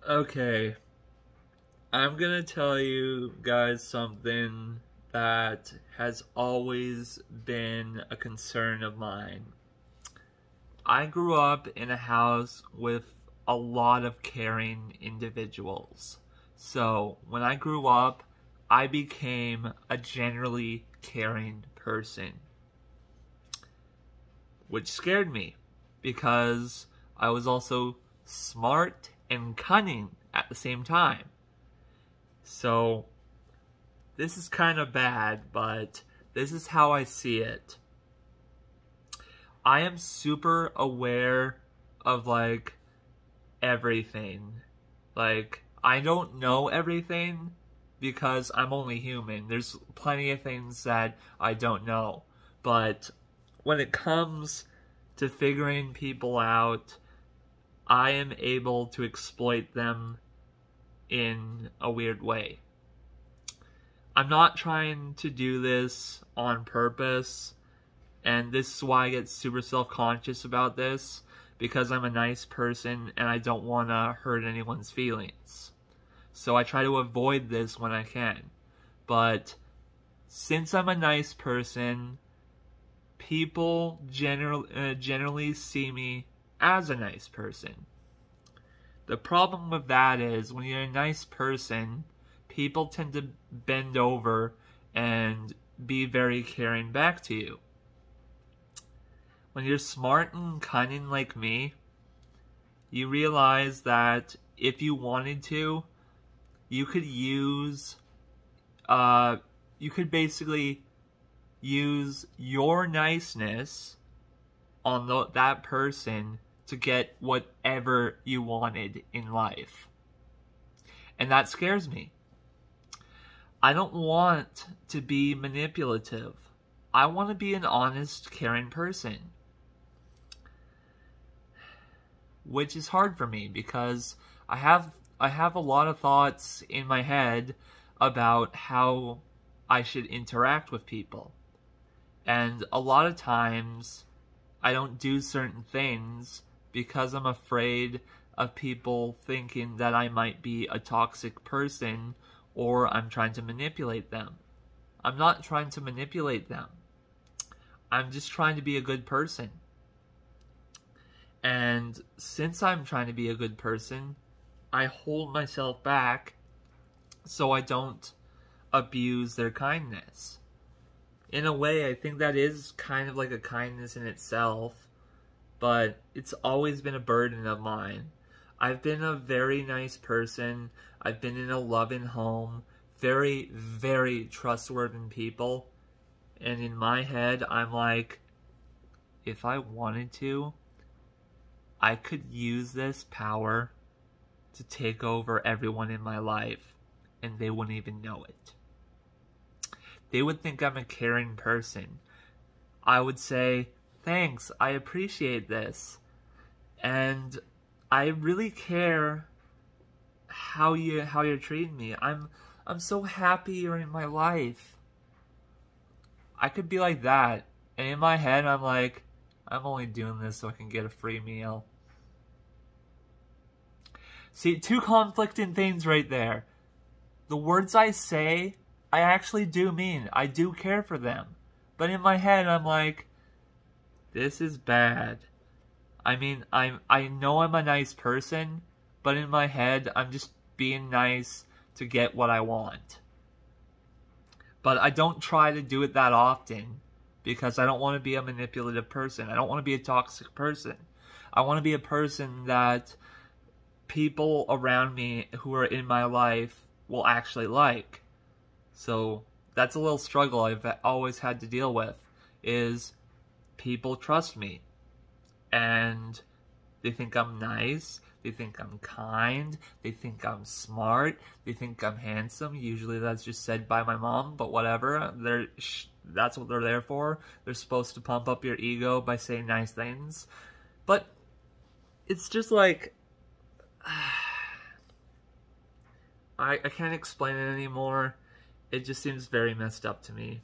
Okay, I'm gonna tell you guys something that has always been a concern of mine. I grew up in a house with a lot of caring individuals. So when I grew up, I became a generally caring person, which scared me because I was also smart and cunning at the same time. So this is kind of bad, but this is how I see it. I am super aware of everything. I don't know everything because I'm only human. There's plenty of things that I don't know. But when it comes to figuring people out, I am able to exploit them in a weird way. I'm not trying to do this on purpose, and this is why I get super self-conscious about this, because I'm a nice person and I don't want to hurt anyone's feelings. So I try to avoid this when I can. But since I'm a nice person, people generally see me as a nice person. The problem with that is when you're a nice person, people tend to bend over and be very caring back to you. When you're smart and cunning like me, you realize that if you wanted to, you could basically use your niceness on that person to get whatever you wanted in life. And that scares me. I don't want to be manipulative. I want to be an honest, caring person. Which is hard for me because I have a lot of thoughts in my head about how I should interact with people. And a lot of times I don't do certain things because I'm afraid of people thinking that I might be a toxic person or I'm trying to manipulate them. I'm not trying to manipulate them. I'm just trying to be a good person. And since I'm trying to be a good person, I hold myself back so I don't abuse their kindness. In a way, I think that is kind of like a kindness in itself, but it's always been a burden of mine. I've been a very nice person. I've been in a loving home, very, very trustworthy people. And in my head, I'm like, if I wanted to, I could use this power to take over everyone in my life, and they wouldn't even know it. They would think I'm a caring person. I would say, thanks, I appreciate this. And I really care how you're treating me. I'm so happy you're in my life. I could be like that. And in my head, I'm like, I'm only doing this so I can get a free meal. See, two conflicting things right there. The words I say, I actually do mean. I do care for them. But in my head, I'm like, this is bad. I mean, I know I'm a nice person, but in my head, I'm just being nice to get what I want. But I don't try to do it that often because I don't want to be a manipulative person. I don't want to be a toxic person. I want to be a person that people around me who are in my life will actually like. So that's a little struggle I've always had to deal with, is people trust me. And they think I'm nice, they think I'm kind, they think I'm smart, they think I'm handsome. Usually that's just said by my mom, but whatever. That's what they're there for. They're supposed to pump up your ego by saying nice things. But it's just like, I can't explain it anymore. It just seems very messed up to me.